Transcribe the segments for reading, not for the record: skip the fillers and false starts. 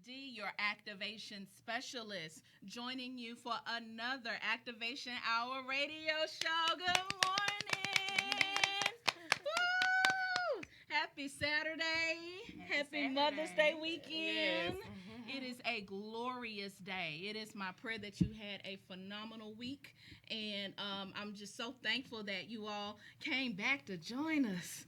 D, your activation specialist, joining you for another Activation Hour radio show. Good morning. Woo! Happy Saturday. Happy Mother's Day weekend. Yes. It is a glorious day. It is my prayer that you had a phenomenal week. And I'm just so thankful that you all came back to join us.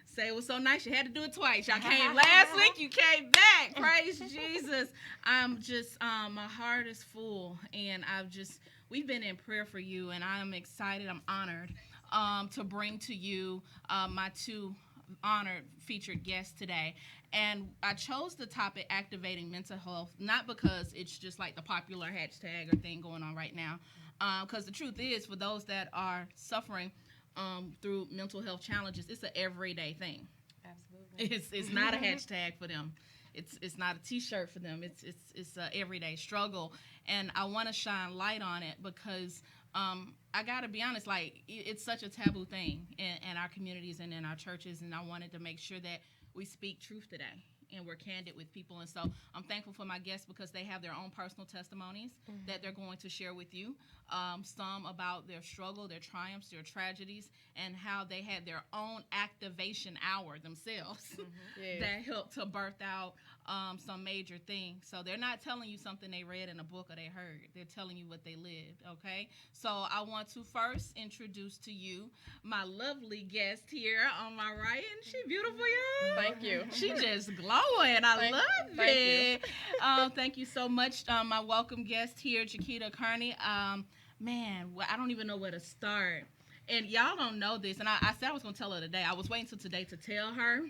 Say it was so nice. You had to do it twice. Y'all came last week. You came back. Praise Jesus. I'm just, my heart is full. And we've been in prayer for you. And I'm excited. I'm honored to bring to you my two honored featured guests today. And I chose the topic activating mental health, not because it's just like the popular hashtag or thing going on right now. Because the truth is, for those that are suffering through mental health challenges, it's an everyday thing. Absolutely. It's not a hashtag for them. It's not a T-shirt for them. It's an everyday struggle, and I want to shine light on it because I gotta be honest, like it's such a taboo thing in our communities and in our churches, and I wanted to make sure that we speak truth today and we're candid with people. And so I'm thankful for my guests because they have their own personal testimonies that they're going to share with you. Some about their struggle, their triumphs, their tragedies, and how they had their own activation hour themselves that helped to birth out some major things. So they're not telling you something they read in a book or they heard. They're telling you what they lived, okay? So I want to first introduce to you my lovely guest here on my right. And she beautiful, y'all. Thank you. She just glowing. I love it. Thank you so much. My welcome guest here, Jaquita Kearney. Man, I don't even know where to start. And y'all don't know this. And I said I was going to tell her today. I was waiting till today to tell her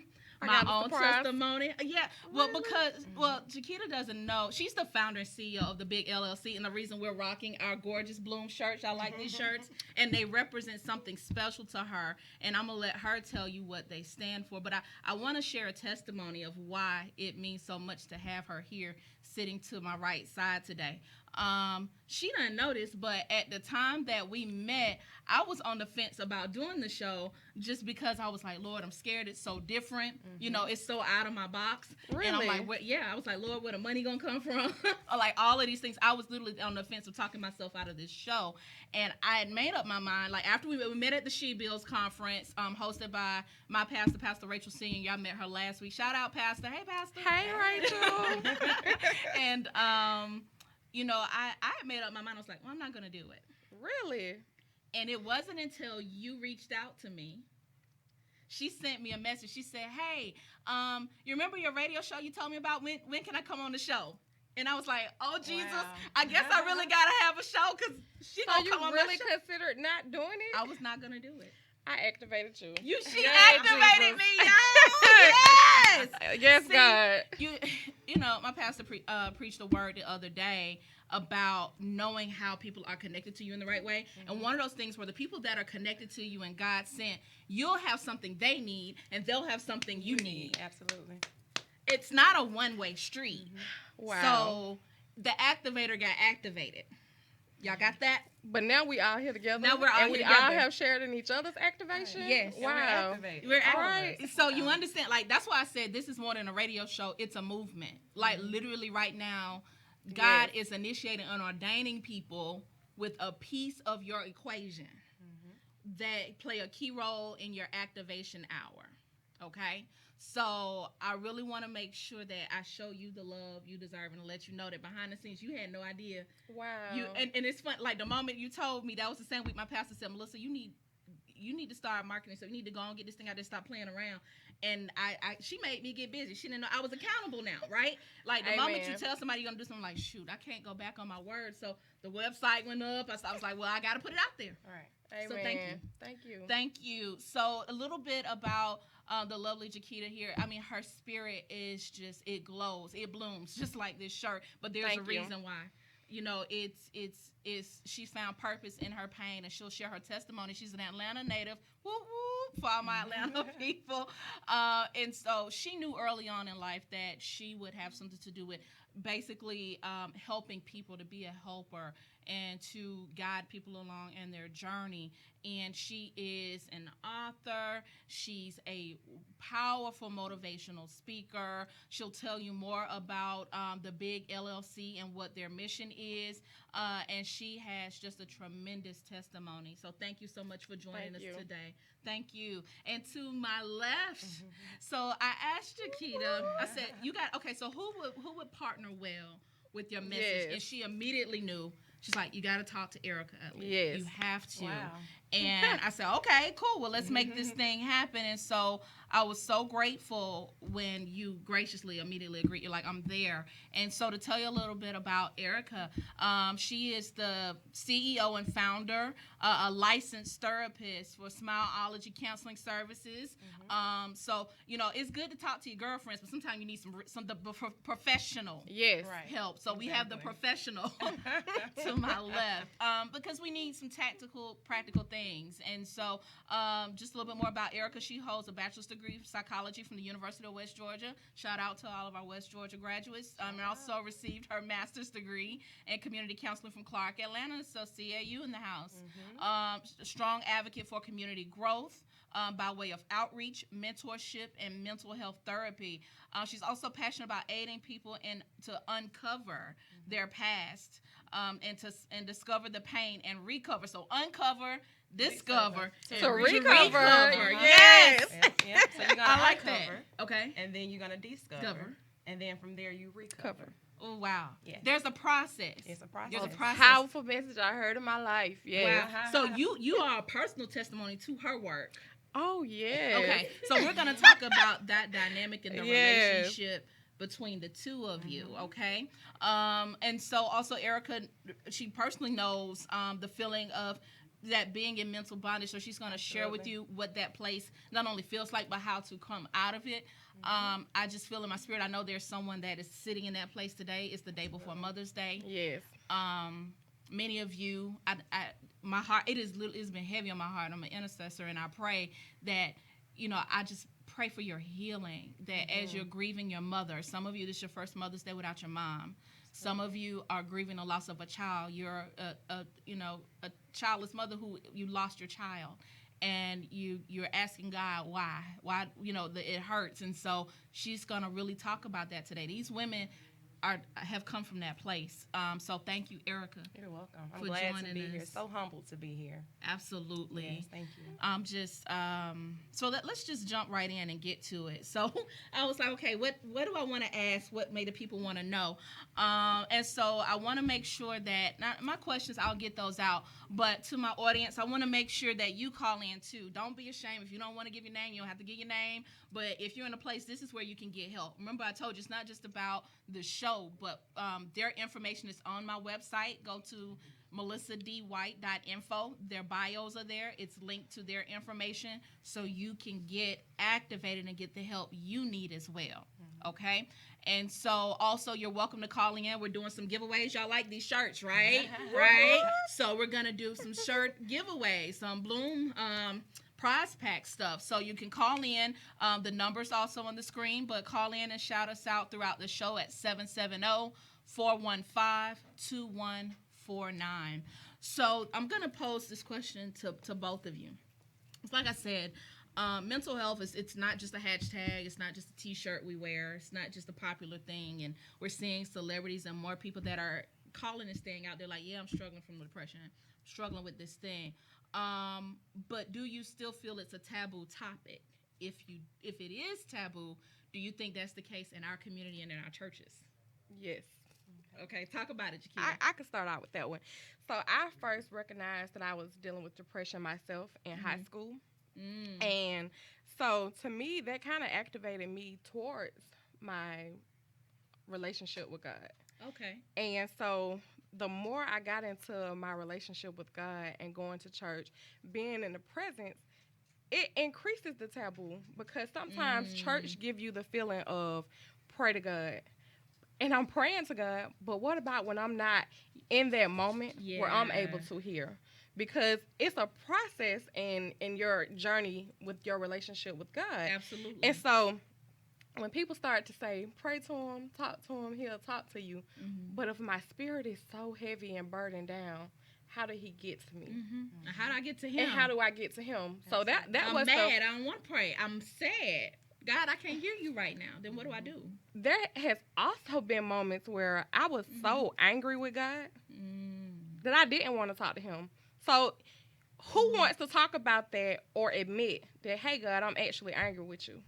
my own testimony. Yeah, well, because Jaquita doesn't know. She's the founder and CEO of the Big LLC, and the reason we're rocking our gorgeous Bloom shirts. I like these shirts, and they represent something special to her. And I'm gonna let her tell you what they stand for. But I want to share a testimony of why it means so much to have her here, sitting to my right side today. She didn't notice, but at the time that we met, I was on the fence about doing the show just because I was like, Lord, I'm scared. It's so different. You know, it's so out of my box. Really? And I'm like, I was like, Lord, where the money gonna come from? Or like all of these things. I was literally on the fence of talking myself out of this show. And I had made up my mind, like after we met at the She Builds conference, hosted by my pastor, Pastor Rachel Senior. Y'all met her last week. Shout out, Pastor. Hey, Pastor. Hey, Rachel. And you know, I had made up my mind. I was like, well, I'm not going to do it. Really? And it wasn't until you reached out to me. She sent me a message. She said, hey, you remember your radio show you told me about? When can I come on the show? And I was like, oh, Jesus, Wow. I guess I really got to have a show because she going to come on you really my show. considered not doing it? I was not going to do it. I activated you. She Yeah, activated Jesus. me, y'all. Yes. Yes, See, God. You know, my pastor preached a word the other day about knowing how people are connected to you in the right way. And one of those things where the people that are connected to you and God sent, you'll have something they need and they'll have something you need. Absolutely. It's not a one-way street. Wow. So the activator got activated. Y'all got that? But now we all here together. Now we're all and here we together. all have shared in each other's activation. Yes. Wow. We're All right. So you understand, like, that's why I said this is more than a radio show. It's a movement. Like, literally right now, God is initiating and ordaining people with a piece of your equation that play a key role in your activation hour. Okay? So I really want to make sure that I show you the love you deserve and let you know that behind the scenes you had no idea. Wow. And it's fun. Like the moment you told me, that was the same week my pastor said, Melissa, you need to start marketing. So you need to go and get this thing out there, stop playing around. And she made me get busy. She didn't know I was accountable now, right? Like the moment you tell somebody you're gonna do something, like, shoot, I can't go back on my word. So the website went up. I was like, well, I got to put it out there. All right. Amen. So thank you. Thank you. Thank you. So a little bit about the lovely Jaquita here. I mean, her spirit is just, it glows, it blooms, just like this shirt. But there's a reason why. You know, it's she's found purpose in her pain, and she'll share her testimony. She's an Atlanta native. Woo woo for all my Atlanta people. And so she knew early on in life that she would have something to do with basically helping people, to be a helper and to guide people along in their journey. and she is an author. She's a powerful motivational speaker. She'll tell you more about the Big LLC and what their mission is. And she has just a tremendous testimony. So thank you so much for joining us today. Thank you. And to my left, so I asked Jaquita, I said, so who would partner well with your message? Yes. And she immediately knew. She's like, you got to talk to Erica Utley. Yes. You have to. Wow. And I said, okay, cool. Well, let's make this thing happen. And so I was so grateful when you graciously immediately agreed. You're like, I'm there. And so to tell you a little bit about Erica, she is the CEO and founder, a licensed therapist for Smileology Counseling Services. So, it's good to talk to your girlfriends, but sometimes you need some professional Yes. Right. help. So we have the professional to my left because we need some tactical, practical things. And so just a little bit more about Erica. She holds a bachelor's degree in psychology from the University of West Georgia. Shout out to all of our West Georgia graduates. And also received her master's degree in community counseling from Clark Atlanta. So CAU in the house. Strong advocate for community growth. By way of outreach, mentorship, and mental health therapy. She's also passionate about aiding people to uncover their past and discover the pain and recover. So uncover, discover, To recover. Yes. Yeah. So you're gonna I like uncover, that. Okay. and then you're gonna discover, and then from there you recover. Oh, wow. Yes. There's a process. It's a process. There's a process. Powerful message I heard in my life. Yeah. Wow. So you are a personal testimony to her work. Oh, yeah. Okay, so we're going to talk about that dynamic in the Yes. relationship between the two of you, okay? And so also Erica, she personally knows the feeling of that being in mental bondage, so she's going to share with you what that place not only feels like, but how to come out of it. I just feel in my spirit, I know there's someone that is sitting in that place today. It's the day before Mother's Day. Yes. Many of you, my heart, it's been heavy on my heart. I'm an intercessor, and I pray that, I just pray for your healing, that as you're grieving your mother, some of you, this is your first Mother's Day without your mom. Some of you are grieving the loss of a child. You're a childless mother who you lost your child, and you're asking God why it hurts. And so she's gonna really talk about that today. These women have come from that place. So thank you, Erica. You're welcome. I'm for glad to joining be here. us. So humbled to be here. Absolutely. Yes, thank you. Let's just jump right in and get to it. So I was like, okay, what do I want to ask? What may the people want to know? And so I want to make sure that my questions, I'll get those out. But to my audience, I want to make sure that you call in too. Don't be ashamed. If you don't want to give your name, you don't have to give your name. But if you're in a place, this is where you can get help. Remember, I told you it's not just about the show, but their information is on my website. Go to melissadwhite.info. Their bios are there. It's linked to their information so you can get activated and get the help you need as well. Okay? And so also you're welcome to call in. We're doing some giveaways. Y'all like these shirts, right? Right? So we're going to do some shirt giveaways, some Bloom prize pack stuff. So you can call in. The number's also on the screen, but call in and shout us out throughout the show at 770-415-2149. So I'm going to pose this question to both of you. It's like I said, mental health it's not just a hashtag. It's not just a t-shirt we wear. It's not just a popular thing. And we're seeing celebrities and more people that are calling and staying out there like, yeah, I'm struggling from depression. I'm struggling with this thing. But do you still feel it's a taboo topic? If it is taboo, do you think that's the case in our community and in our churches? Yes. Okay, talk about it, Jaquita. I could start out with that one. So I first recognized that I was dealing with depression myself in high school. And so to me, that kind of activated me towards my relationship with God. Okay. And so the more I got into my relationship with God and going to church, being in the presence, it increases the taboo because sometimes church give you the feeling of pray to God. And I'm praying to God, but what about when I'm not in that moment where I'm able to hear? Because it's a process in your journey with your relationship with God. Absolutely. And so when people start to say, pray to him, talk to him, he'll talk to you. But if my spirit is so heavy and burdened down, how did he get to me? How do I get to him? And how do I get to him? So that I'm was mad. I don't want to pray. I'm sad. God, I can't hear you right now. Then what do I do? There has also been moments where I was so angry with God that I didn't want to talk to him. So who wants to talk about that or admit that, hey, God, I'm actually angry with you?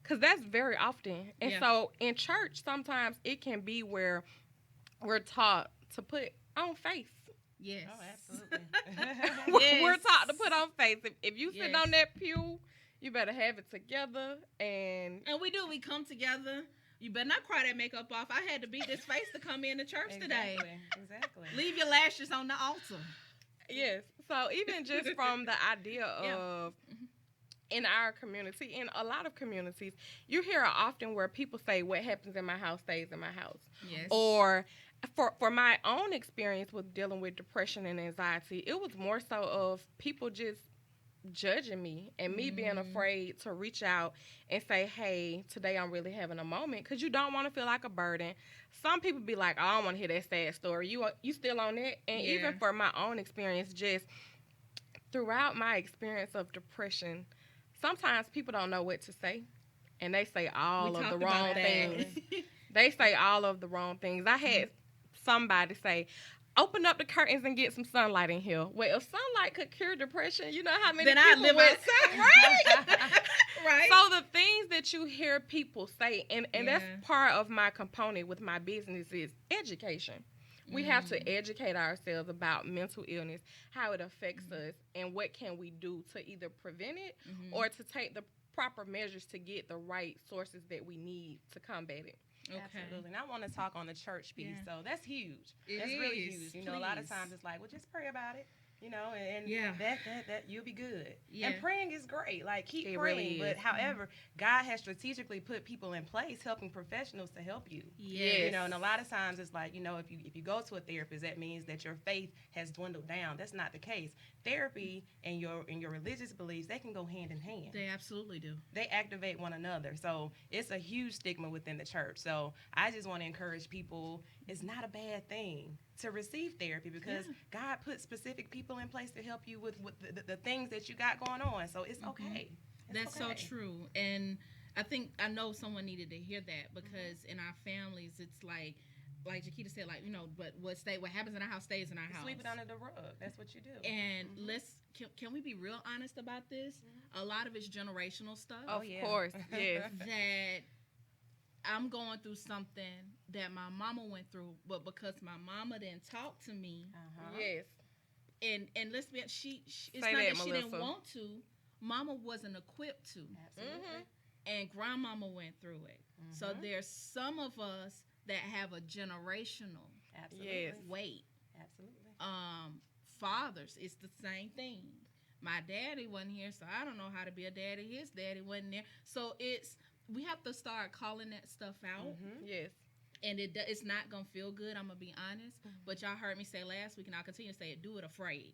Because that's very often. And so in church, sometimes it can be where we're taught to put on face. Yes. Oh, absolutely. We're taught to put on face. If you sit on that pew, you better have it together. And we do. We come together. You better not cry that makeup off. I had to beat this face to come into church today. Exactly. Leave your lashes on the altar. Yes. So even just from the idea of in our community, in a lot of communities, you hear often where people say, what happens in my house stays in my house. Yes. Or for my own experience with dealing with depression and anxiety, it was more so of people just judging me and me being afraid to reach out and say, hey, today I'm really having a moment, because you don't want to feel like a burden. Some people be like, oh, I don't want to hear that sad story. You still on that? And even for my own experience, just throughout my experience of depression, sometimes people don't know what to say, and they say all of the wrong things. They say all of the wrong things. I had somebody say, open up the curtains and get some sunlight in here. Well, if sunlight could cure depression, you know how many then people I live outside, right? Right. So the things that you hear people say, and that's part of my component with my business is education. We have to educate ourselves about mental illness, how it affects us, and what can we do to either prevent it or to take the proper measures to get the right sources that we need to combat it. Okay. Absolutely. And I want to talk on the church piece. So that's huge. That's really huge. You know, a lot of times it's like, well, just pray about it. You know, and that you'll be good. Yeah. And praying is great. Like, keep praying. Really, but however, God has strategically put people in place, helping professionals to help you. Yes. You know, and a lot of times it's like, you know, if you go to a therapist, that means that your faith has dwindled down. That's not the case. Therapy and your religious beliefs, they can go hand in hand. They absolutely do. They activate one another. So it's a huge stigma within the church. So I just want to encourage people, it's not a bad thing to receive therapy, because God put specific people in place to help you with the things that you got going on. So it's okay. That's okay. So true. And I know someone needed to hear that, because in our families, it's like Jaquita said, like, you know, but what happens in our house stays in our house. Sweep it under the rug. That's what you do. And can we be real honest about this? A lot of it's generational stuff. Of course, yes. That I'm going through something that my mama went through, but because my mama didn't talk to me, yes, and let's be, she it's say not that Melissa. She didn't want to. Mama wasn't equipped to. Absolutely. And grandmama went through it. So there's some of us that have a generational weight. Absolutely. Fathers, it's the same thing. My daddy wasn't here, so I don't know how to be a daddy. His daddy wasn't there, so we have to start calling that stuff out. Yes. And it's not going to feel good, I'm going to be honest. But y'all heard me say last week, and I'll continue to say it, do it afraid.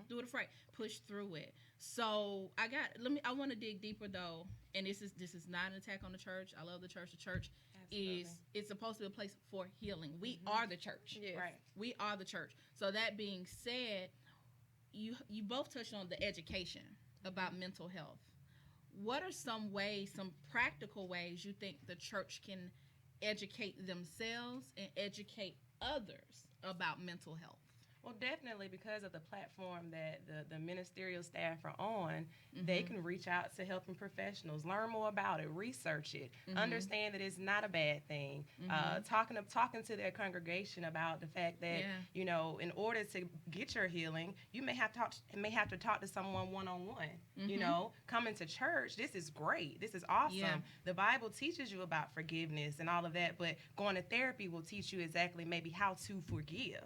Do it afraid. Push through it. So I want to dig deeper, though, and this is not an attack on the church. I love the church. The church it's supposed to be a place for healing. We are the church. Yes. Right. We are the church. So that being said, you both touched on the education about mental health. What are some practical ways you think the church can educate themselves and educate others about mental health? Well, definitely, because of the platform that the ministerial staff are on, they can reach out to helping professionals, learn more about it, research it, understand that it's not a bad thing. Talking to their congregation about the fact that you know, in order to get your healing, you may have to talk to someone one-on-one. You know, coming to church, this is great. This is awesome. Yeah. The Bible teaches you about forgiveness and all of that, but going to therapy will teach you exactly maybe how to forgive.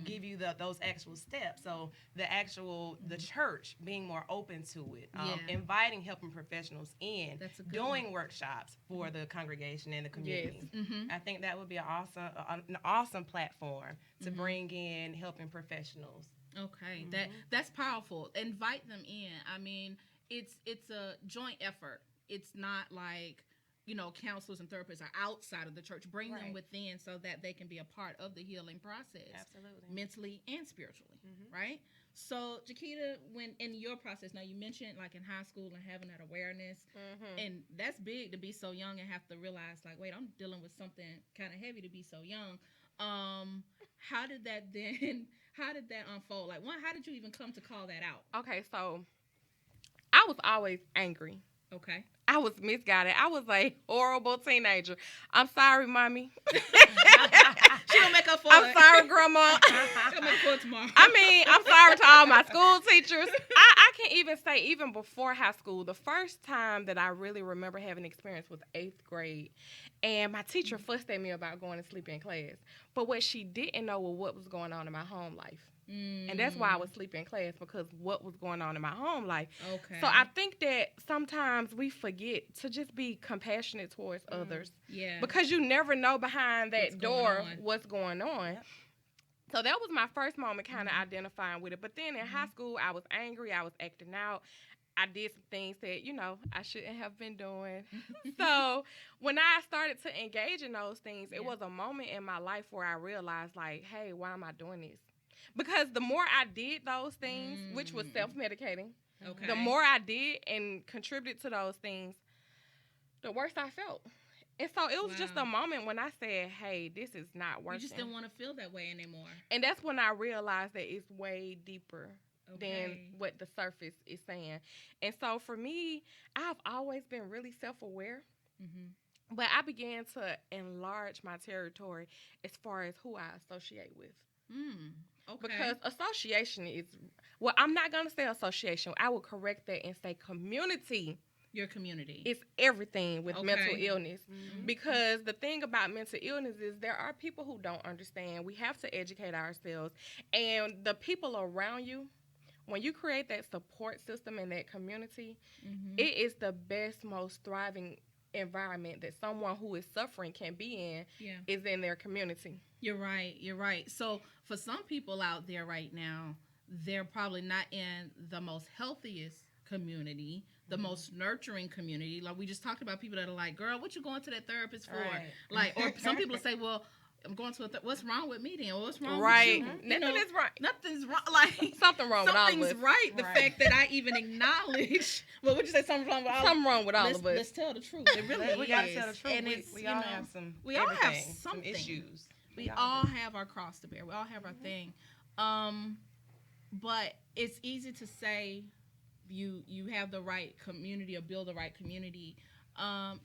Give you those actual steps. So the church being more open to it, inviting helping professionals in, doing workshops for the congregation and the community. Yes. I think that would be an awesome platform to bring in helping professionals. Okay, that's powerful. Invite them in. I mean, it's a joint effort. It's not like counselors and therapists are outside of the church. Bring them Right. within so that they can be a part of the healing process, Absolutely. mentally and spiritually, Mhm. right? So, Jaquita, when in your process, now you mentioned like in high school and having that awareness, and that's big to be so young and have to realize like, wait, I'm dealing with something kind of heavy to be so young. How did that then? How did that unfold? Like, one, how did you even come to call that out? Okay, so I was always angry. Okay. I was misguided. I was a horrible teenager. I'm sorry, mommy. She gonna make up for I'm it. sorry, grandma. She gonna make up for it tomorrow. I mean, I'm sorry to all my school teachers. I can't even say, even before high school, the first time that I really remember having experience was 8th grade. And my teacher fussed at me about going to sleep in class. But what she didn't know was what was going on in my home life. And that's why I was sleeping in class, because what was going on in my home life. Okay. So I think that sometimes we forget to just be compassionate towards others, yeah. because you never know behind that What's going door on. what's going on. Yep. So that was my first moment kind of identifying with it. But then in high school, I was angry. I was acting out. I did some things that, I shouldn't have been doing. So when I started to engage in those things, it Yeah. was a moment in my life where I realized, like, hey, why am I doing this? Because the more I did those things, which was self-medicating, Okay. the more I did and contributed to those things, the worse I felt. And so it was just Wow. a moment when I said, hey, this is not You working. just didn't want to feel that way anymore. And that's when I realized that it's way deeper than Okay. what the surface is saying. And so for me, I've always been really self-aware, but I began to enlarge my territory as far as who I associate with. Okay. Because association is, well, I'm not going to say association. I will correct that and say community. Your community. It's everything with mental Okay. illness. Mhm. Because the thing about mental illness is there are people who don't understand. We have to educate ourselves. And the people around you, when you create that support system in that community, it is the best, most thriving environment that someone who is suffering can be in, Yeah. is in their community. You're right. You're right. So for some people out there right now, they're probably not in the most healthiest community, the most nurturing community. Like we just talked about people that are like, girl, what you going to that therapist for? Right. Like, or some people say, well, I'm going to what's wrong with me then? Or what's wrong Right. with you? You Nothing know, is right. nothing's wrong. Like Something wrong with all of something's us. right. The Right. fact that I even acknowledge. Well, would you say something's wrong with all? Something wrong with all let's, of us. Let's tell the truth. It really But we gotta is. tell the truth. And We, it's, we you all know, have some. we all have everything, something. Some issues. we all have our cross to bear. We all have our thing. But it's easy to say you have the right community or build the right community.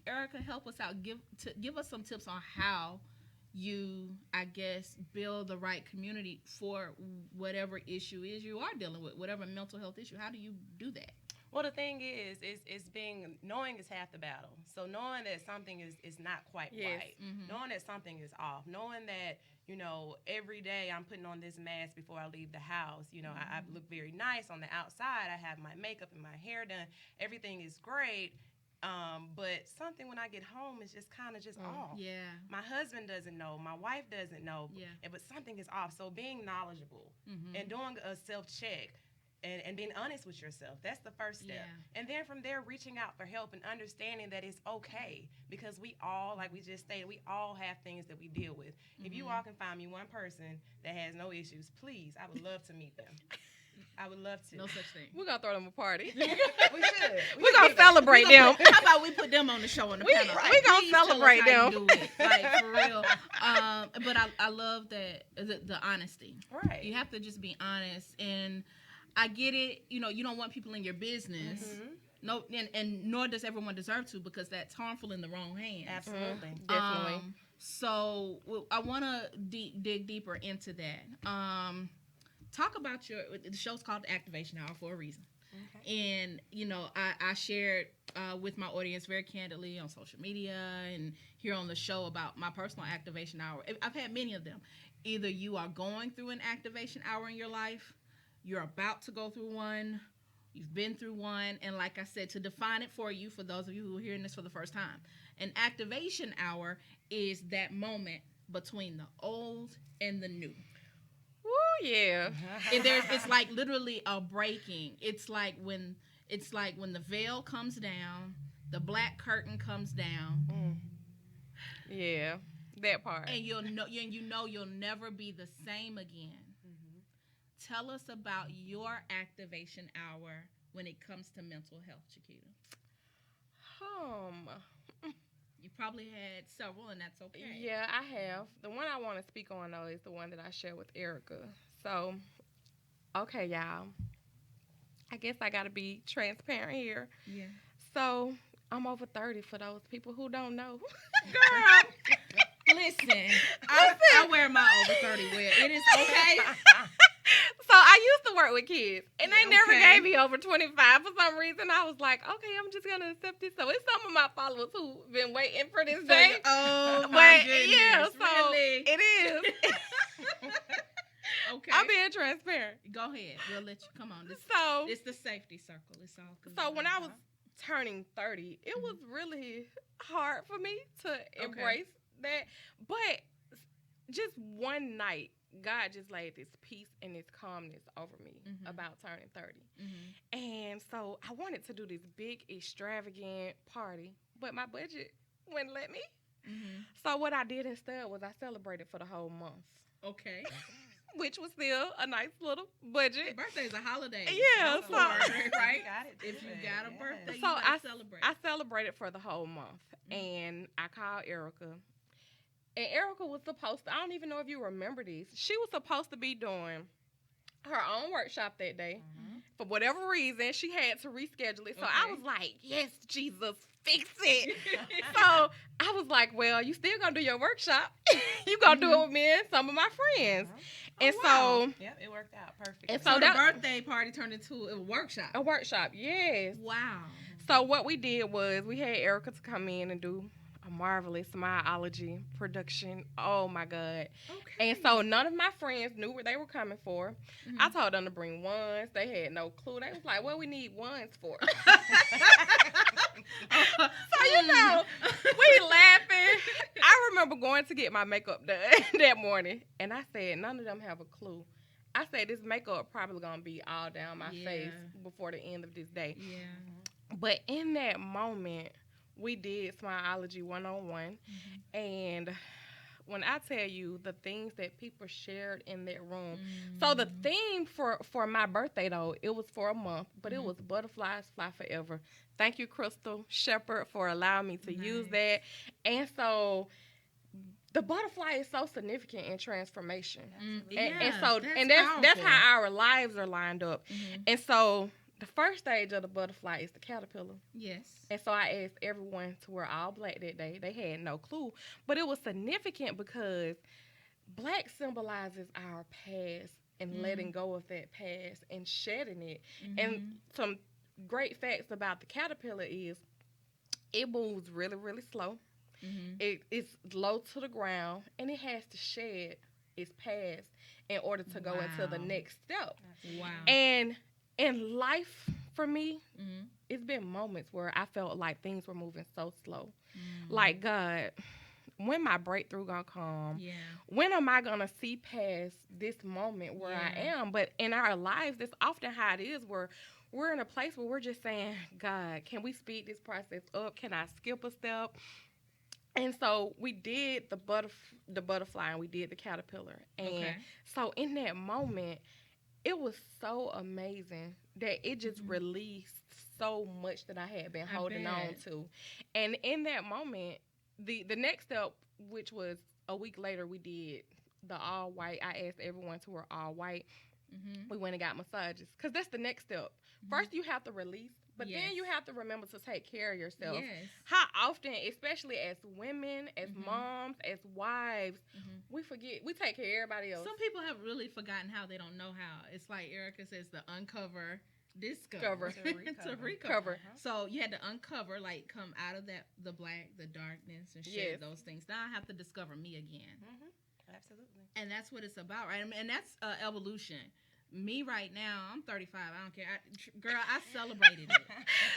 Erica, help us out. Give us some tips on how you, I guess, build the right community for whatever issue is you are dealing with, whatever mental health issue. How do you do that? Well, the thing is knowing is half the battle. So knowing that something is not quite Yes. right, knowing that something is off, knowing that, every day I'm putting on this mask before I leave the house. I look very nice on the outside. I have my makeup and my hair done. Everything is great. But something when I get home is just kind of just off. Yeah. My husband doesn't know. My wife doesn't know. Yeah. But something is off. So being knowledgeable and doing a self-check. And being honest with yourself. That's the first step. Yeah. And then from there, reaching out for help and understanding that it's okay. Because we all, like we just stated, we all have things that we deal with. If you walk and find me one person that has no issues, please, I would love to meet them. I would love to. No such thing. We're going to throw them a party. We should. We're going to celebrate them. How about we put them on the show on the panel? we gonna Please tell us celebrate how you them. do it. Like for real. But I love that the honesty. Right. You have to just be honest, and I get it. You don't want people in your business. No, and nor does everyone deserve to, because that's harmful in the wrong hands. Absolutely. Definitely. So I want to dig deeper into that. Talk about the show's called The Activation Hour for a reason. Okay. And, I shared with my audience very candidly on social media and here on the show about my personal activation hour. I've had many of them. Either you are going through an activation hour in your life, you're about to go through one, you've been through one, and like I said, to define it for you, for those of you who are hearing this for the first time, an activation hour is that moment between the old and the new. Woo, yeah. And it's like literally a breaking. It's like when the veil comes down, the black curtain comes down, Yeah, that part. and you'll never be the same again. Mhm. Tell us about your activation hour when it comes to mental health, Chiquita. Um, You probably had several, and that's okay. yeah, I have. The one I want to speak on though is the one that I share with Erica. So, okay, y'all. I guess I gotta be transparent here. Yeah. So, I'm over 30 for those people who don't know. Girl, listen, I wear my over 30 wear. It is okay. So I used to work with kids, and they never Okay. gave me over 25 for some reason. I was like, okay, I'm just gonna accept it. So it's some of my followers who been waiting for this day. Oh But my goodness. yeah, so Really? it is. Okay. I'm being transparent. Go ahead. We'll let you come on. So It's the safety circle. It's all good. so when I was turning 30, it was really hard for me to embrace that. But just one night, God just laid this peace and this calmness over me about turning 30. And so I wanted to do this big, extravagant party, but my budget wouldn't let me. So what I did instead was I celebrated for the whole month, Okay. which was still a nice little budget. Birthday's a holiday. Yeah, Of so- course, You right? got it. If you got a birthday, you So gotta celebrate. I celebrated for the whole month, and I called Erica. And Erica was supposed to, I don't even know if you remember this, she was supposed to be doing her own workshop that day. For whatever reason, she had to reschedule it. So I Okay. was like, yes, Jesus, fix it. So I was like, well, you still gonna do your workshop. You gonna do it with me and some of my friends. And wow. so Yep, it worked out perfectly. And So so the that- birthday party turned into a workshop. a workshop, yes. Wow. So what we did was we had Erica to come in and do a marvelous Smileology production. Oh my God. Okay. And so none of my friends knew what they were coming for. I told them to bring ones. They had no clue. They was like, what we need ones for? So, you know, we laughing. I remember going to get my makeup done that morning, and I said, none of them have a clue. I said, this makeup probably going to be all down my face before the end of this day. Yeah. But in that moment, we did Smileology 101. And when I tell you the things that people shared in that room. So the theme for my birthday, though, it was for a month, but it was Butterflies Fly Forever. Thank you, Crystal Shepherd, for allowing me to use that. And so the butterfly is so significant in transformation. And so that's how our lives are lined up. And so the first stage of the butterfly is the caterpillar. Yes. And so I asked everyone to wear all black that day. They had no clue. But it was significant because black symbolizes our past and letting go of that past and shedding it. And some great facts about the caterpillar is it moves really, really slow. It's low to the ground, and it has to shed its past in order to go into the next step. Wow. And in life, for me, it's been moments where I felt like things were moving so slow. Like, God, when my breakthrough gonna come? Yeah. When am I gonna see past this moment where I am? But in our lives, that's often how it is, where we're in a place where we're just saying, God, can we speed this process up? Can I skip a step? And so we did the butterfly and we did the caterpillar. And so in that moment, it was so amazing that it just released so much that I had been holding on to. And in that moment, the next step, which was a week later, we did the all white. I asked everyone to wear all white. We went and got massages because that's the next step. First, you have to release, but then you have to remember to take care of yourself. Yes. How often, especially as women, as moms, as wives, we forget, we take care of everybody else. Some people have really forgotten how they don't know how. It's like Erica says, the uncover, discover, to recover. So you had to uncover, like come out of that, the black, the darkness, and shed those things. Now I have to discover me again. Absolutely. And that's what it's about, right? And that's evolution. Me right now, I'm 35. I don't care. Girl, I celebrated it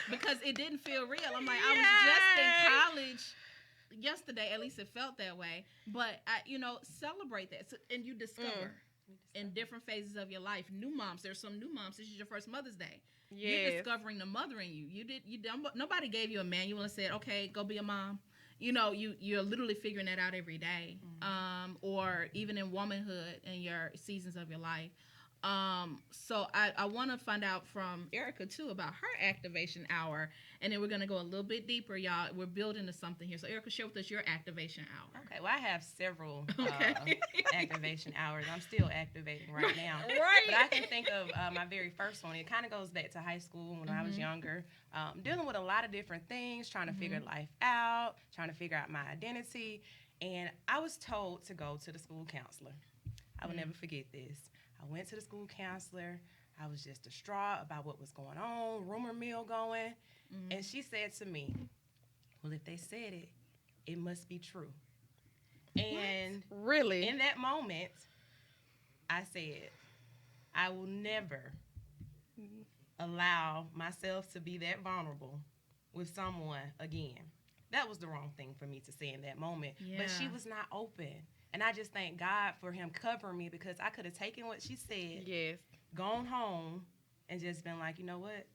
because it didn't feel real. I'm like, I was just in college yesterday. At least it felt that way. But I, celebrate that, and you discover. in different phases of your life. New moms, there's some new moms. This is your first Mother's Day. You're Yes. discovering the mother in you. Nobody gave you a manual and said, okay, go be a mom. You know, you're literally figuring that out every day. Or even in womanhood in your seasons of your life. So I want to find out from Erica too about her activation hour, and then we're going to go a little bit deeper, y'all. We're building to something here. So Erica, share with us your activation hour. Okay, well, I have several Okay. activation hours. I'm still activating right now. Right. But I can think of my very first one. It kind of goes back to high school when I was younger, dealing with a lot of different things, trying to figure life out, trying to figure out my identity. And I was told to go to the school counselor. I will never forget this. I went to the school counselor. I was just distraught about what was going on, rumor mill going. And she said to me, well, if they said it, it must be true. And Really? in that moment, I said, I will never allow myself to be that vulnerable with someone again. That was the wrong thing for me to say in that moment. Yeah. But she was not open. And I just thank God for him covering me, because I could have taken what she said, Yes. gone home, and just been like, you know what?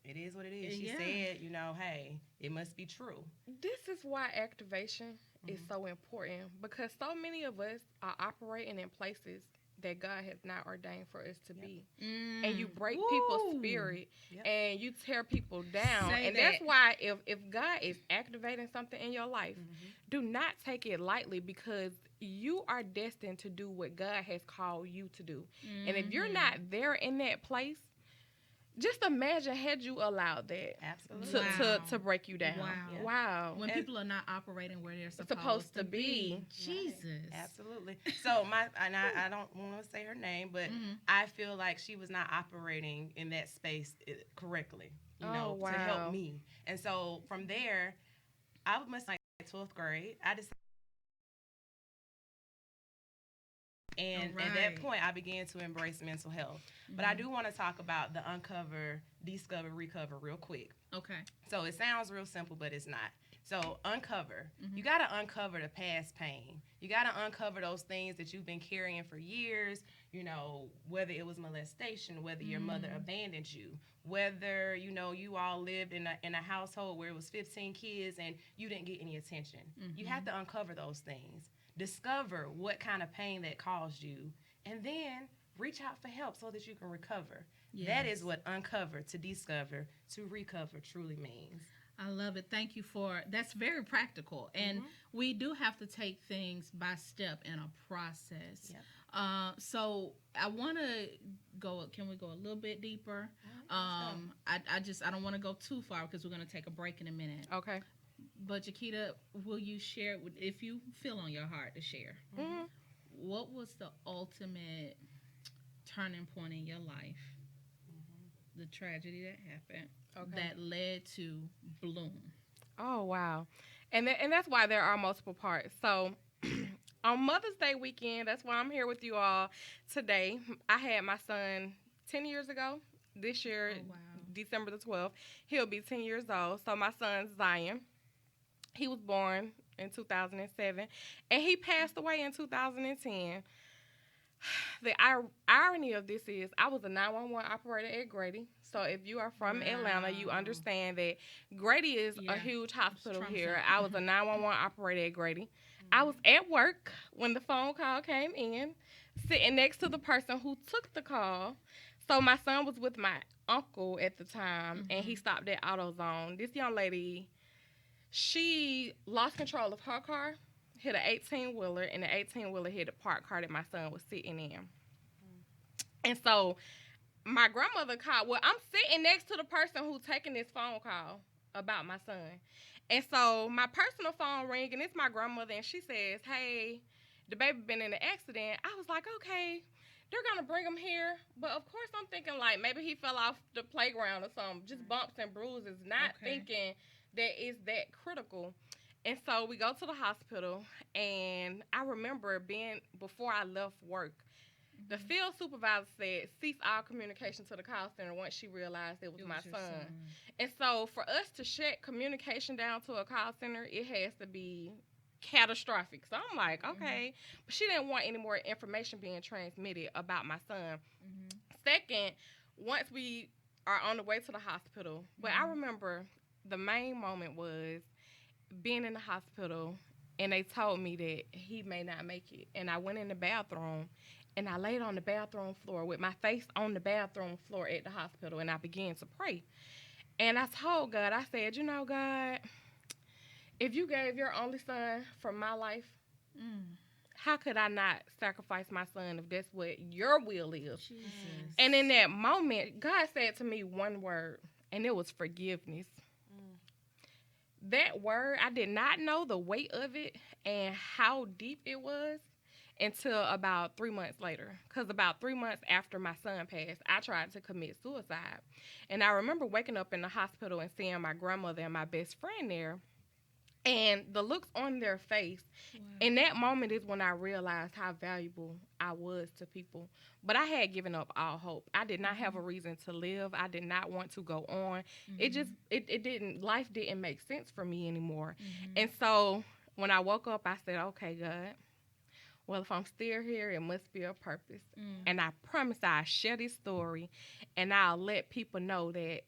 It is what it is. She said, you know, hey, it must be true. This is why activation is so important, because so many of us are operating in places that God has not ordained for us to be. And you break people's spirit and you tear people down. Say and that. that's why if God is activating something in your life, do not take it lightly, because you are destined to do what God has called you to do. And if you're not there in that place, just imagine had you allowed that Absolutely. to break you down. Wow. Wow. When people are not operating where they're supposed to be. Jesus. Absolutely. So I don't want to say her name, but I feel like she was not operating in that space correctly, you know, to help me. And so from there, I must like 12th grade. I decided. And at that point, I began to embrace mental health. But I do want to talk about the uncover, discover, recover real quick. Okay. So it sounds real simple, but it's not. So uncover. You got to uncover the past pain. You got to uncover those things that you've been carrying for years, you know, whether it was molestation, whether your mother abandoned you, whether, you know, you all lived in a household where it was 15 kids and you didn't get any attention. You have to uncover those things. Discover what kind of pain that caused you, and then reach out for help so that you can recover. Yes. That is what uncover, to discover, to recover truly means. I love it. Thank you for that's very practical, and we do have to take things by step in a process. Yep. So I want to go. Can we go a little bit deeper? I don't want to go too far because we're going to take a break in a minute. Okay. But Jaquita, will you share, if you feel on your heart to share, what was the ultimate turning point in your life, the tragedy that happened, that led to Bloom? Oh, wow. And that's why there are multiple parts. So on Mother's Day weekend, that's why I'm here with you all today. I had my son 10 years ago. This year, December the 12th, he'll be 10 years old. So my son, Zion, he was born in 2007, and he passed away in 2010. The irony of this is I was a 911 operator at Grady. So if you are from Atlanta, you understand that Grady is a huge hospital here. I was a 911 operator at Grady. I was at work when the phone call came in, sitting next to the person who took the call. So my son was with my uncle at the time, and he stopped at AutoZone. This young lady, she lost control of her car, hit an 18-wheeler, and the 18-wheeler hit a parked car that my son was sitting in. And so my grandmother called. Well, I'm sitting next to the person who's taking this phone call about my son. And so my personal phone rings, and it's my grandmother, and she says, hey, the baby been in an accident. I was like, okay, they're going to bring him here. But, of course, I'm thinking, like, maybe he fell off the playground or something, just bumps and bruises, not thinking that it's that critical. And so we go to the hospital, and I remember before I left work, the field supervisor said, cease all communication to the call center once she realized it was my son. And so for us to shut communication down to a call center, it has to be catastrophic. So I'm like, okay. But she didn't want any more information being transmitted about my son. Second, once we are on the way to the hospital, but I remember the main moment was being in the hospital, and they told me that he may not make it. And I went in the bathroom, and I laid on the bathroom floor with my face on the bathroom floor at the hospital, and I began to pray. And I told God, I said, you know, God, if you gave your only son for my life, how could I not sacrifice my son if that's what your will is? Jesus. And in that moment, God said to me one word, and it was forgiveness. That word, I did not know the weight of it and how deep it was until about 3 months later. Because about 3 months after my son passed, I tried to commit suicide. And I remember waking up in the hospital and seeing my grandmother and my best friend there. And the looks on their face, in that moment is when I realized how valuable I was to people. But I had given up all hope. I did not have a reason to live. I did not want to go on. It just, it didn't, life didn't make sense for me anymore. And so when I woke up, I said, okay, God, well, if I'm still here, it must be a purpose. And I promise I'll share this story, and I'll let people know that,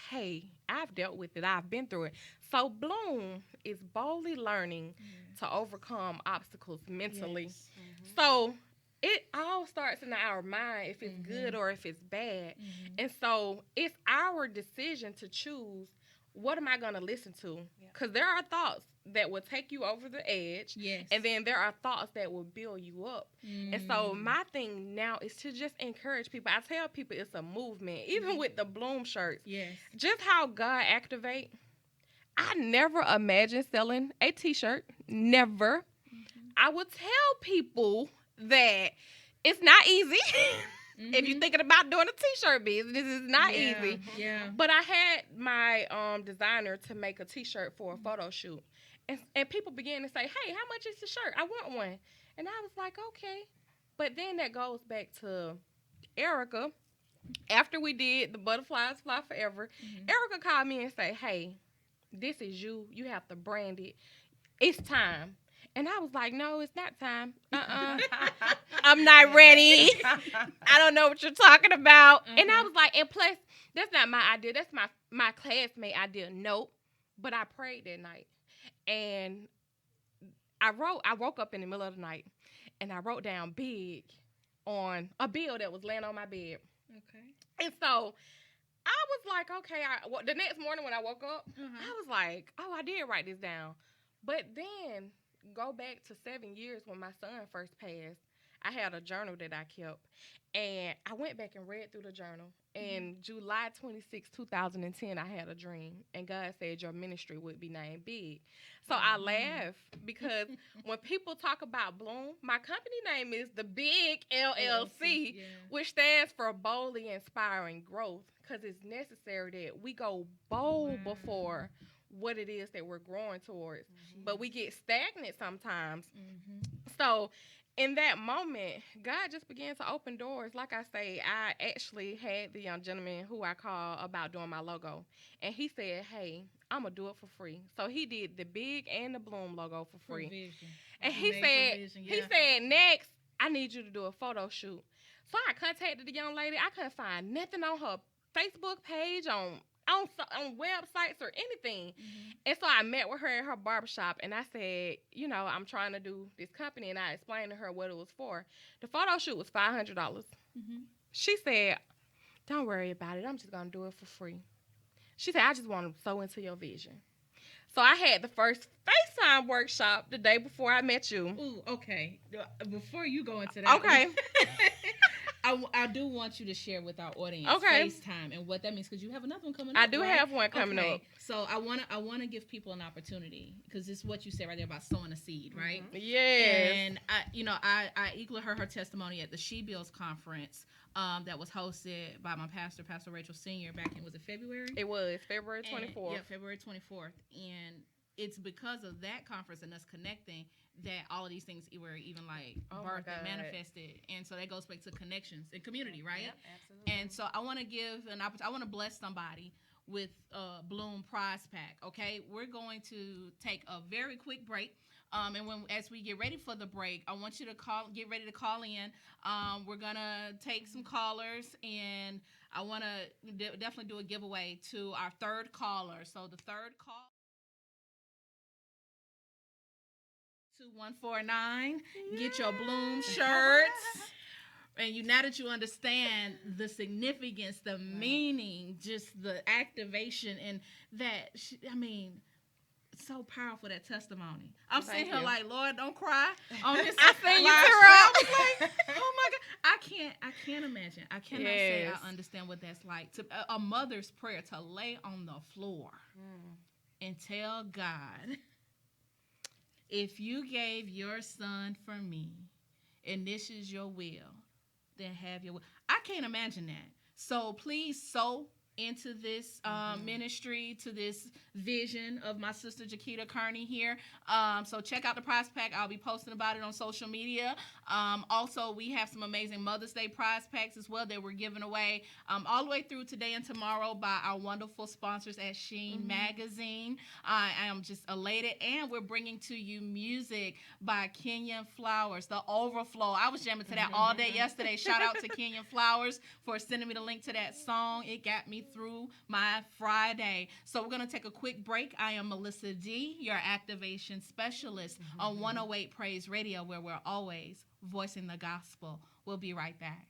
hey, I've dealt with it. I've been through it. So Bloom is boldly learning to overcome obstacles mentally. So it all starts in our mind, if it's good or if it's bad. And so it's our decision to choose, what am I going to listen to? Because there are thoughts that will take you over the edge. Yes. And then there are thoughts that will build you up. And so my thing now is to just encourage people. I tell people it's a movement, even with the Bloom shirts. Yes. Just how God activate. I never imagined selling a t-shirt. Never. I would tell people that it's not easy. If you're thinking about doing a t-shirt business, it's not easy. Yeah. But I had my designer to make a t-shirt for a photo shoot. And people began to say, hey, how much is the shirt? I want one. And I was like, okay. But then that goes back to Erica. After we did the Butterflies Fly Forever, Erica called me and said, hey, this is you. You have to brand it. It's time. And I was like, no, it's not time. I'm not ready. I don't know what you're talking about. And I was like, and plus, that's not my idea. That's my classmate idea. Nope. But I prayed that night. And I woke up in the middle of the night, and I wrote down big on a bill that was laying on my bed. Okay. And so I was like, okay, the next morning when I woke up, I was like, oh, I did write this down. But then go back to 7 years when my son first passed, I had a journal that I kept. And I went back and read through the journal. And July 26, 2010, I had a dream. And God said your ministry would be named Big. So I laugh because when people talk about Bloom, my company name is the Big LLC, which stands for Boldly Inspiring Growth, because it's necessary that we go bold before what it is that we're growing towards. But we get stagnant sometimes. So in that moment, God just began to open doors. Like I say, I actually had the young gentleman who I called about doing my logo. And he said, hey, I'm going to do it for free. So he did the Big and the Bloom logo for free. Provision. And he said, next, I need you to do a photo shoot. So I contacted the young lady. I couldn't find nothing on her Facebook page, on websites or anything. And so I met with her at her barbershop, and I said, you know, I'm trying to do this company, and I explained to her what it was for. The photo shoot was $500. She said, don't worry about it. I'm just going to do it for free. She said, I just want to sow into your vision. So I had the first FaceTime workshop the day before I met you. Ooh, okay. Before you go into that. Okay. I do want you to share with our audience FaceTime and what that means, because you have another one coming up. I do have one coming up. So I want to give people an opportunity, because it's what you said right there about sowing a seed, right? Yes. And I equaled her testimony at the She Builds conference that was hosted by my pastor, Pastor Rachel Senior, back in, was it February? It was February 24th. Yeah, February 24th. And it's because of that conference and us connecting that all of these things were even like birthed and manifested. And so that goes back to connections and community, right? Yep, absolutely. And so I want to give an opportunity. I want to bless somebody with Bloom Prize Pack, okay? We're going to take a very quick break. And as we get ready for the break, I want you to get ready to call in. We're gonna take some callers, and I want to definitely do a giveaway to our third caller. So the third call. 2149. Get your Bloom shirts. And now that you understand the significance, the meaning, just the activation, and that, I mean, so powerful, that testimony. I'm sitting here like, Lord, don't cry on this. I seen you I was like, oh my God. I can't imagine. I cannot say I understand what that's like. To a mother's prayer, to lay on the floor and tell God, if you gave your son for me and this is your will, then have your will. I can't imagine that. So please sow into this ministry, to this vision of my sister Jakita Kearney here. So check out the prize pack. I'll be posting about it on social media. Also, we have some amazing Mother's Day prize packs as well that we're giving away all the way through today and tomorrow by our wonderful sponsors at Sheen Magazine. I am just elated. And we're bringing to you music by Kenyon Flowers, The Overflow. I was jamming to that all day yesterday. Shout out to Kenyon Flowers for sending me the link to that song. It got me through my Friday. So we're going to take a quick break. I am Melissa D., your activation specialist on 108 Praise Radio, where we're always voicing the gospel. We'll be right back.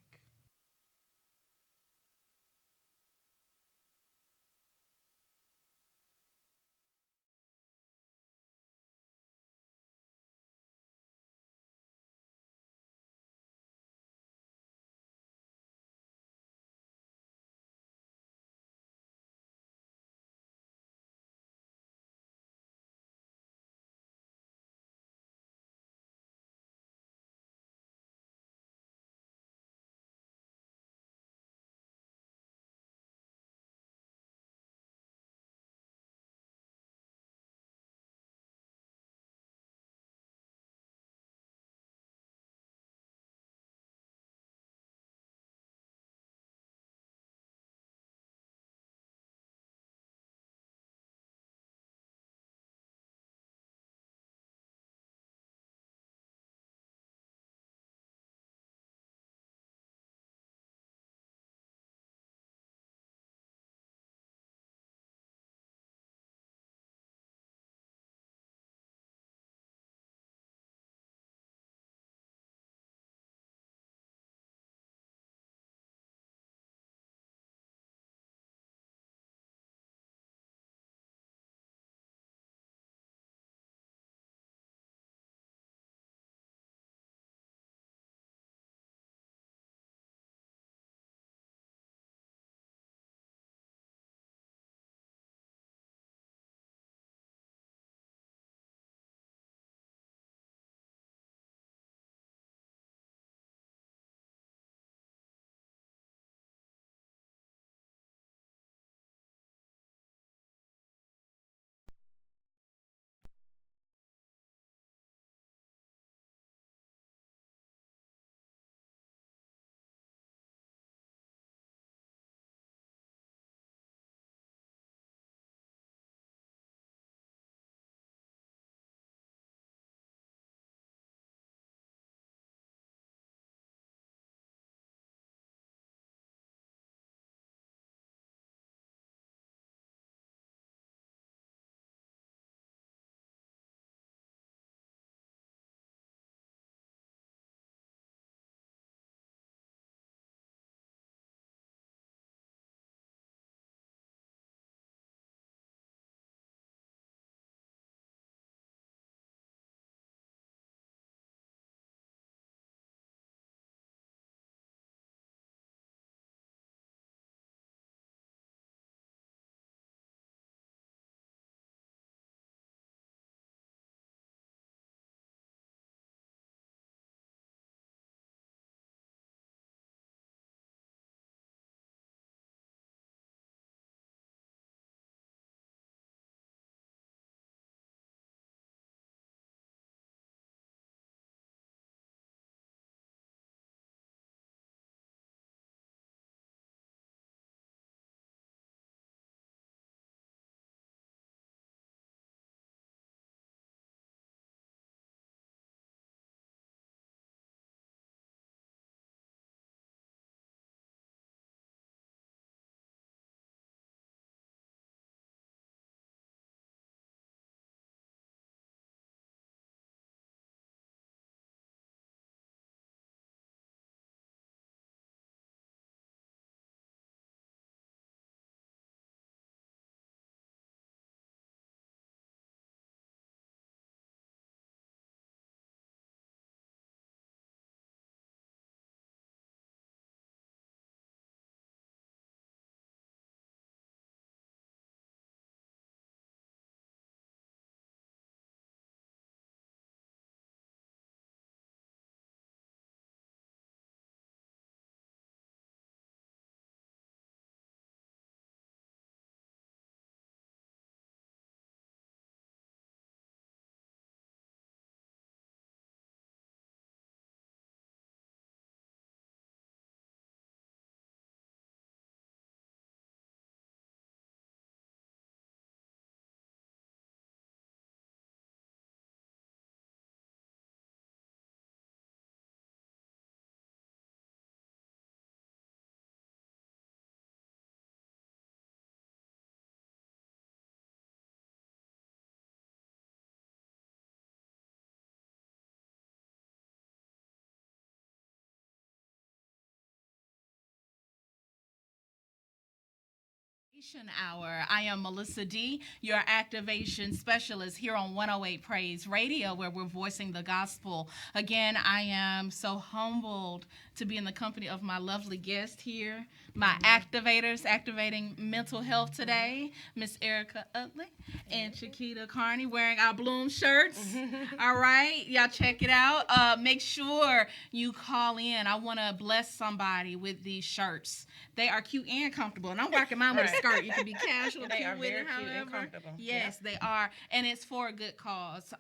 Activation Hour. I am Melissa D., your activation specialist here on 108 Praise Radio, where we're voicing the gospel. Again, I am so humbled to be in the company of my lovely guest here, my activators activating mental health today, Miss Erica Utley and Chiquita Carney, wearing our Bloom shirts. All right, y'all check it out. Make sure you call in. I want to bless somebody with these shirts. They are cute and comfortable, and I'm rocking mine with a skirt. You can be casual, They cute are with very it, cute and however. comfortable. Yes, they are, and it's for a good cause.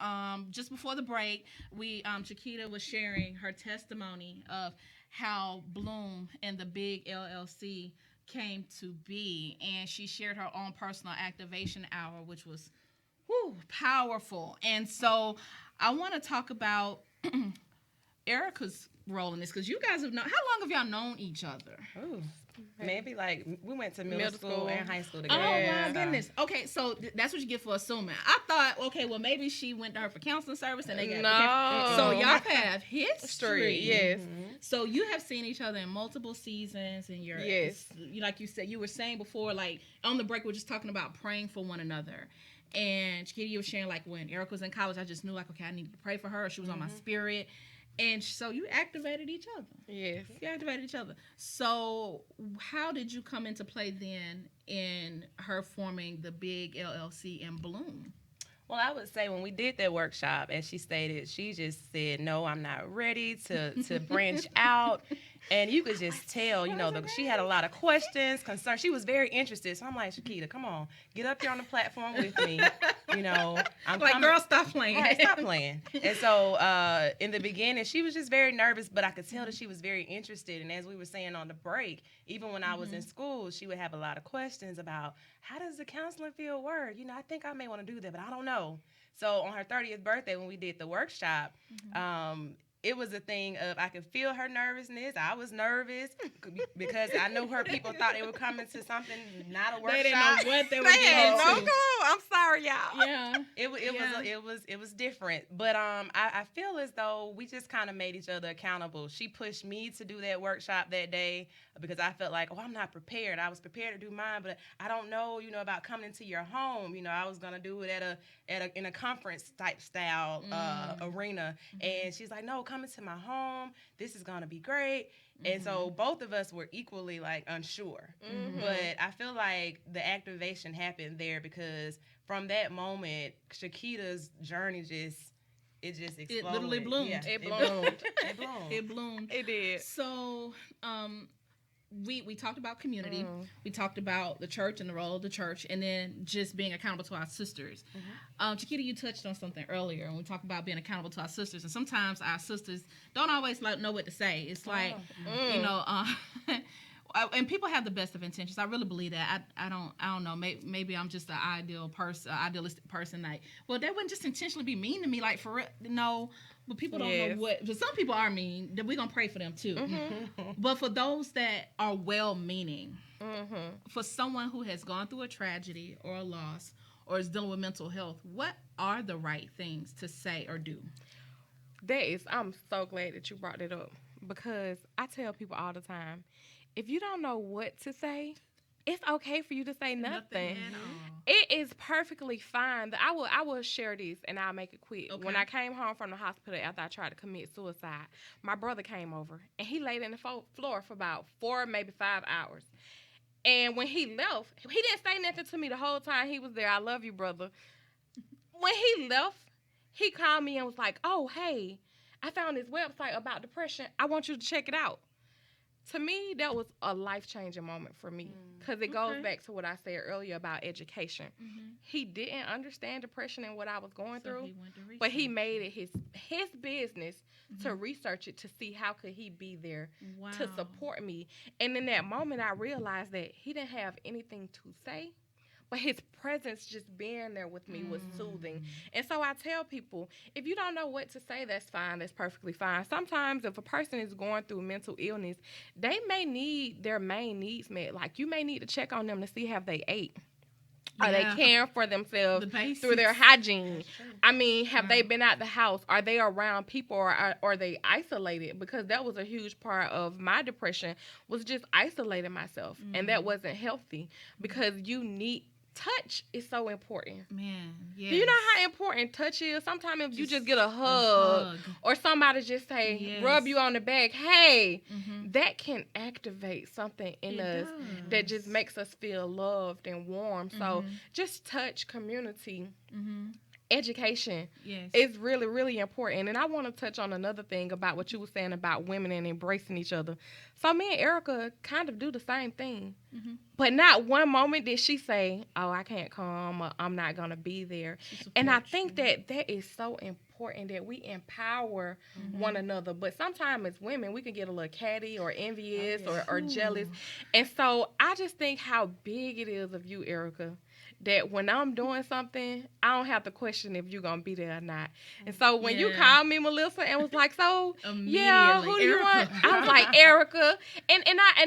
Just before the break, Chiquita was sharing her testimony of how Bloom and the Big LLC came to be, and she shared her own personal activation hour, which was powerful. And so I want to talk about Erica's role in this, because you guys have known. How long have y'all known each other? Ooh, maybe like we went to middle school school. and high school Oh together. my goodness. Okay, so that's what you get for assuming. I thought, okay, well maybe she went to her for counseling service and they got No. So y'all have history. Yes. So you have seen each other in multiple seasons, and you're Yes. like you said, you were saying before, like on the break, we were just talking about praying for one another. And Chiquita, you were sharing like when Erica was in college, I just knew like, okay, I needed to pray for her. She was on my spirit. And so you activated each other. Yes. You activated each other. So how did you come into play then in her forming the Big LLC and Bloom? Well, I would say when we did that workshop, as she stated, she just said, "No, I'm not ready to branch out." And you could just tell, she had a lot of questions, concerns. She was very interested. So I'm like, Chiquita, come on, get up here on the platform with me. I'm Like, coming. girl, stop playing. Right, stop playing. And so in the beginning, she was just very nervous, but I could tell that she was very interested. And as we were saying on the break, even when I was in school, she would have a lot of questions about, how does the counseling field work? I think I may want to do that, but I don't know. So on her 30th birthday, when we did the workshop, it was a thing of, I could feel her nervousness. I was nervous because I know her people thought they were coming to something, not a workshop. They didn't know what they were They had getting no into. clue. I'm sorry, y'all. Yeah. It was different, but I feel as though we just kind of made each other accountable. She pushed me to do that workshop that day because I felt like, I'm not prepared. I was prepared to do mine, but I don't know, about coming into your home. I was gonna do it in a conference type style arena, and she's like, no, come into my home. This is gonna be great. And so both of us were equally like unsure, but I feel like the activation happened there because from that moment, Chiquita's journey just exploded. It literally bloomed. Yeah, It bloomed. It bloomed. It bloomed. It did. So, we talked about community. We talked about the church and the role of the church, and then just being accountable to our sisters. Chiquita, you touched on something earlier, and we talked about being accountable to our sisters. And sometimes our sisters don't always know what to say. It's like, and people have the best of intentions. I really believe that. I don't know. Maybe I'm just an idealistic person. Like, well, they wouldn't just intentionally be mean to me. Like, for real, no. But people don't know what. But some people are mean. That we're gonna pray for them too. But for those that are well-meaning, for someone who has gone through a tragedy or a loss or is dealing with mental health, what are the right things to say or do? I'm so glad that you brought that up, because I tell people all the time, if you don't know what to say, it's okay for you to say nothing. at all. It is perfectly fine. I will share this, and I'll make it quick. Okay. When I came home from the hospital after I tried to commit suicide, my brother came over, and he laid in the floor for about 4, maybe 5 hours. And when he left, he didn't say nothing to me the whole time he was there. I love you, brother. When he left, he called me and was like, oh, hey, I found this website about depression. I want you to check it out. To me, that was a life-changing moment for me, because it goes back to what I said earlier about education. He didn't understand depression and what I was going through, but he made it his business to research it, to see how could he be there to support me. And in that moment, I realized that he didn't have anything to say, but his presence just being there with me was soothing. And so I tell people, if you don't know what to say, that's fine. That's perfectly fine. Sometimes if a person is going through mental illness, they may need their main needs met. Like, you may need to check on them to see have they ate. Are they Yeah. caring for themselves The basics. through their hygiene? That's true. I mean, have they Right. been out the house? Are they around people, or are they isolated? Because that was a huge part of my depression, was just isolating myself, and that wasn't healthy. Because you need touch is so important. Man, yes. Do you know how important touch is? Sometimes if you just get a hug. or somebody just say, Yes. rub you on the back, hey, Mhm. that can activate something in It us does. that just makes us feel loved and warm. So Mhm. just touch, community, Mhm. education Yes. is really, really important. And I want to touch on another thing about what you were saying about women and embracing each other. So me and Erica kind of do the same thing. Mhm. But not one moment did she say, oh, I can't come, or I'm not going to be there. She And I supports think you. that is so important that we empower Mm-hmm. one another. But sometimes as women, we can get a little catty or envious Oh, yeah. or jealous. Ooh. And so I just think how big it is of you, Erica, that when I'm doing something, I don't have to question if you're going to be there or not. And so when you Yeah. called me, Melissa, and was like, so, yeah, Immediately, who do you want? Erica. I was like, Erica. And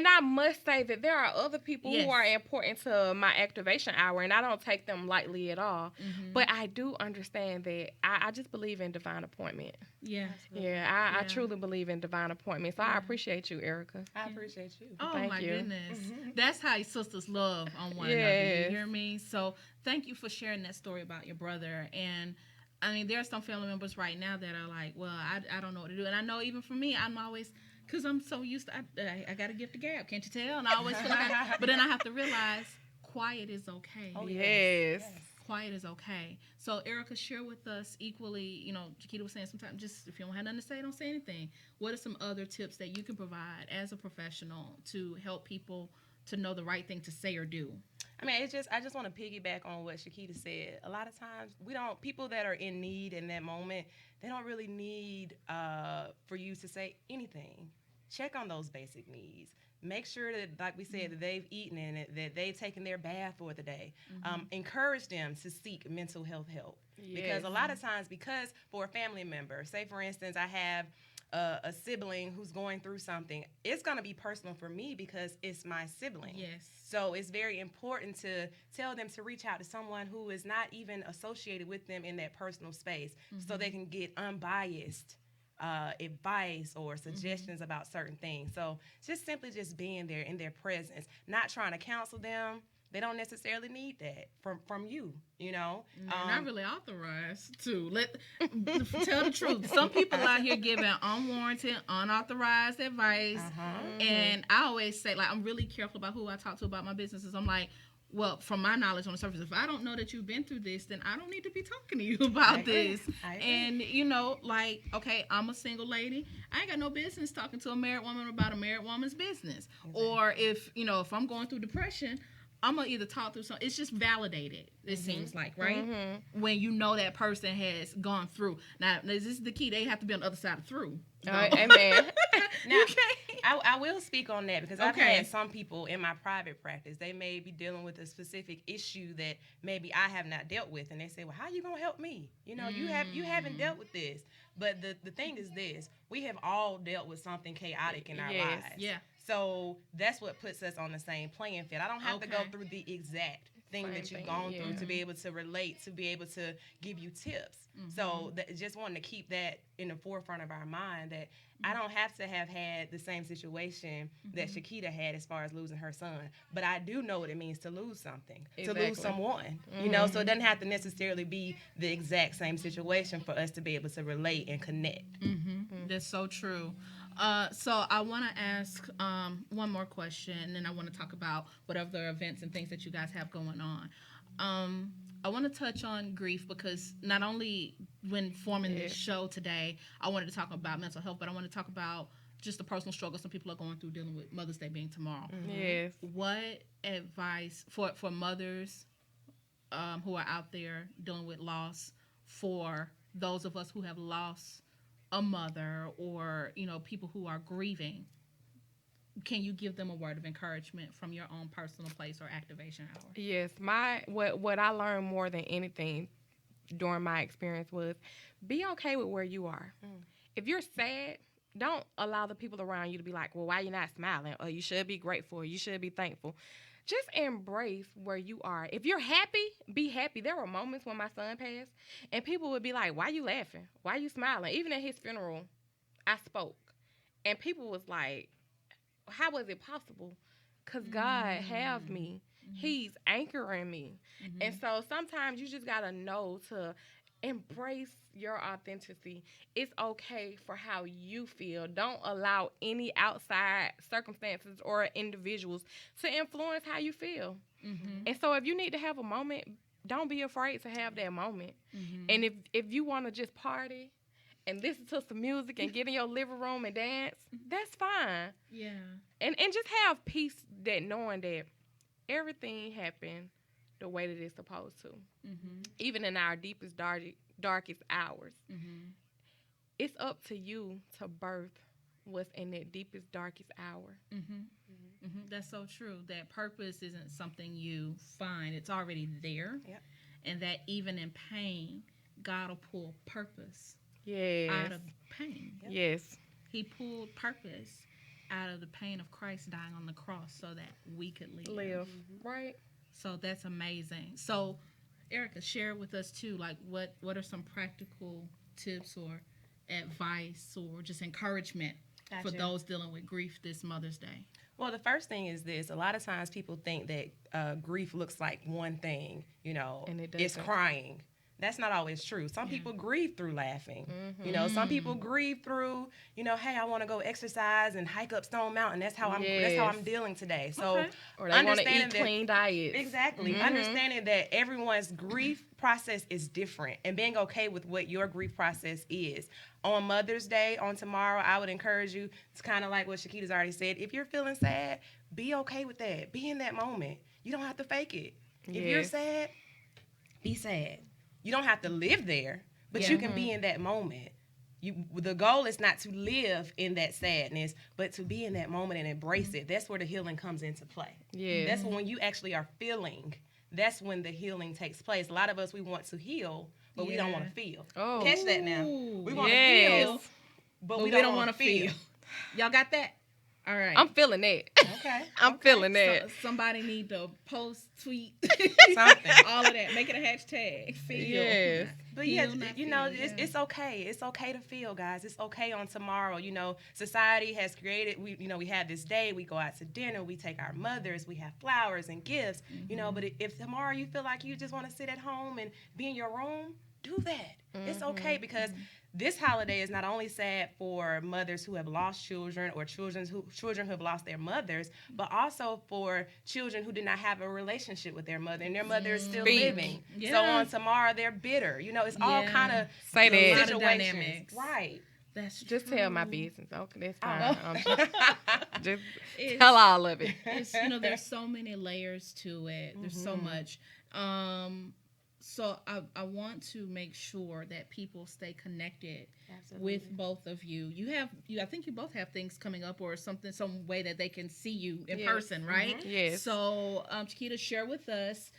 I must say that there are other people Yes. who are important to my activation hour, and I don't take them lightly at all. Mhm. But I do understand that I just believe in divine appointment. Yeah. Absolutely. Yeah, I Yeah. truly believe in divine appointment. So I Yeah. appreciate you, Erica. I appreciate you. Oh Thank my you. goodness. That's how sisters love on one another. Yes. You hear me? So thank you for sharing that story about your brother. And I mean, there are some family members right now that are like, well, I don't know what to do. And I know even for me, I'm always, because I'm so used to, I got to give the gap. Can't you tell? And I always feel like, but then I have to realize quiet is okay. Oh, Yes. Quiet is okay. So Erica, share with us equally, you know, Chiquita was saying sometimes just if you don't have nothing to say, don't say anything. What are some other tips that you can provide as a professional to help people to know the right thing to say or do? I mean, I just want to piggyback on what Shakita said. A lot of times, people that are in need in that moment, they don't really need for you to say anything. Check on those basic needs. Make sure that, like we said, that they've eaten and that they've taken their bath for the day. Encourage them to seek mental health help. Because a lot of times, because for a family member, say for instance, I have a sibling who's going through something, it's going to be personal for me because it's my sibling. Yes. So it's very important to tell them to reach out to someone who is not even associated with them in that personal space so they can get unbiased advice or suggestions about certain things. So just simply just being there in their presence, not trying to counsel them. They don't necessarily need that from you, you know. Not really authorized to tell the truth. Some people out here giving unwarranted, unauthorized advice, and I always say, like, I'm really careful about who I talk to about my businesses. I'm like, well, from my knowledge on the surface, if I don't know that you've been through this, then I don't need to be talking to you about this. I agree. And, you know, like, okay, I'm a single lady. I ain't got no business talking to a married woman about a married woman's business. Or if I'm going through depression, I'm going to either talk through something. It's just validated, it seems like, right? When you know that person has gone through. Now, this is the key. They have to be on the other side of through. Amen. Now, Okay. I will speak on that because I've Okay. had some people in my private practice, they may be dealing with a specific issue that maybe I have not dealt with, and they say, well, how are you going to help me? You know, you haven't dealt with this. But the thing is this, we have all dealt with something chaotic in our Yes. lives. Yeah. So that's what puts us on the same playing field. I don't have to go Okay. through the exact thing Same that you've thing, gone yeah. through to be able to relate, to be able to give you tips. So just wanting to keep that in the forefront of our mind that I don't have to have had the same situation that Shakita had as far as losing her son, but I do know what it means to lose something, to Exactly. lose someone, you know, so it doesn't have to necessarily be the exact same situation for us to be able to relate and connect. That's so true. So I want to ask one more question, and then I want to talk about what other events and things that you guys have going on. I want to touch on grief because not only when forming this show today, I wanted to talk about mental health, but I want to talk about just the personal struggles some people are going through dealing with Mother's Day being tomorrow. Yes. What advice for mothers who are out there dealing with loss, for those of us who have lost a mother, or people who are grieving, can you give them a word of encouragement from your own personal place or activation hour? Yes, what I learned more than anything during my experience was be okay with where you are. If you're sad, don't allow the people around you to be like, well, why you not smiling? Or you should be grateful. Or you should be thankful. just embrace where you are. If you're happy, be happy. There were moments when my son passed, and people would be like, "Why you laughing? Why you smiling?" Even at his funeral, I spoke, and people was like, "How was it possible?" Cause God have me. He's anchoring me, and so sometimes you just gotta know to embrace your authenticity. It's okay for how you feel. Don't allow any outside circumstances or individuals to influence how you feel. And so if you need to have a moment, don't be afraid to have that moment. And if you want to just party and listen to some music and get in your living room and dance, that's fine. Yeah. And just have peace that knowing that everything happened the way that it's supposed to. Even in our deepest, darkest hours. It's up to you to birth what's in that deepest, darkest hour. That's so true. That purpose isn't something you find. It's already there. Yep. And that even in pain, God will pull purpose Yes. out of pain. Yep. Yes. He pulled purpose out of the pain of Christ dying on the cross so that we could live. Right. So that's amazing. So, Erica, share with us too, like what are some practical tips or advice or just encouragement for Gotcha. those dealing with grief this Mother's Day? Well, the first thing is this. A lot of times people think that grief looks like one thing, And it it's doesn't. crying. That's not always true. Some people grieve through laughing. Some people grieve through, hey, I want to go exercise and hike up Stone Mountain. That's how I'm dealing today. So Okay. Or they want to eat understanding that- clean diets. Exactly. Understanding that everyone's grief process is different and being okay with what your grief process is. On Mother's Day, on tomorrow, I would encourage you, it's kind of like what Shakita's already said. If you're feeling sad, be okay with that. Be in that moment. You don't have to fake it. If you're Yes. sad, be sad. You don't have to live there, but you can be in that moment. The goal is not to live in that sadness, but to be in that moment and embrace it. That's where the healing comes into play. Yes. That's when you actually are feeling. That's when the healing takes place. A lot of us, we want to heal, but we don't want to feel. Oh. Catch that now. We want to Yes. heal, but But we we don't want wanna to feel. Y'all got that? All right. I'm feeling that. Okay. I'm feeling that. So, somebody need to post, tweet, Something. all of that. Make it a hashtag. Feel. Yes. But yeah, Feel, not feel, it's okay. It's okay to feel, guys. It's okay on tomorrow. Society has created. We have this day. We go out to dinner. We take our mothers. We have flowers and gifts. But if tomorrow you feel like you just want to sit at home and be in your room, do that. It's okay because this holiday is not only sad for mothers who have lost children or children who have lost their mothers, but also for children who did not have a relationship with their mother and their mother is still Speak. living. Yeah. So on tomorrow they're bitter. It's all Yeah. kind of Say that. A lot of situations. dynamics. Right. That's Just true. tell my business. Okay, that's Oh. fine. Just It's- tell all of it. It's, there's so many layers to it. There's so much. So I want to make sure that people stay connected with both of you. I think you both have things coming up or something, some way that they can see you in Yes. person, right? Yes. So, Chiquita, share with us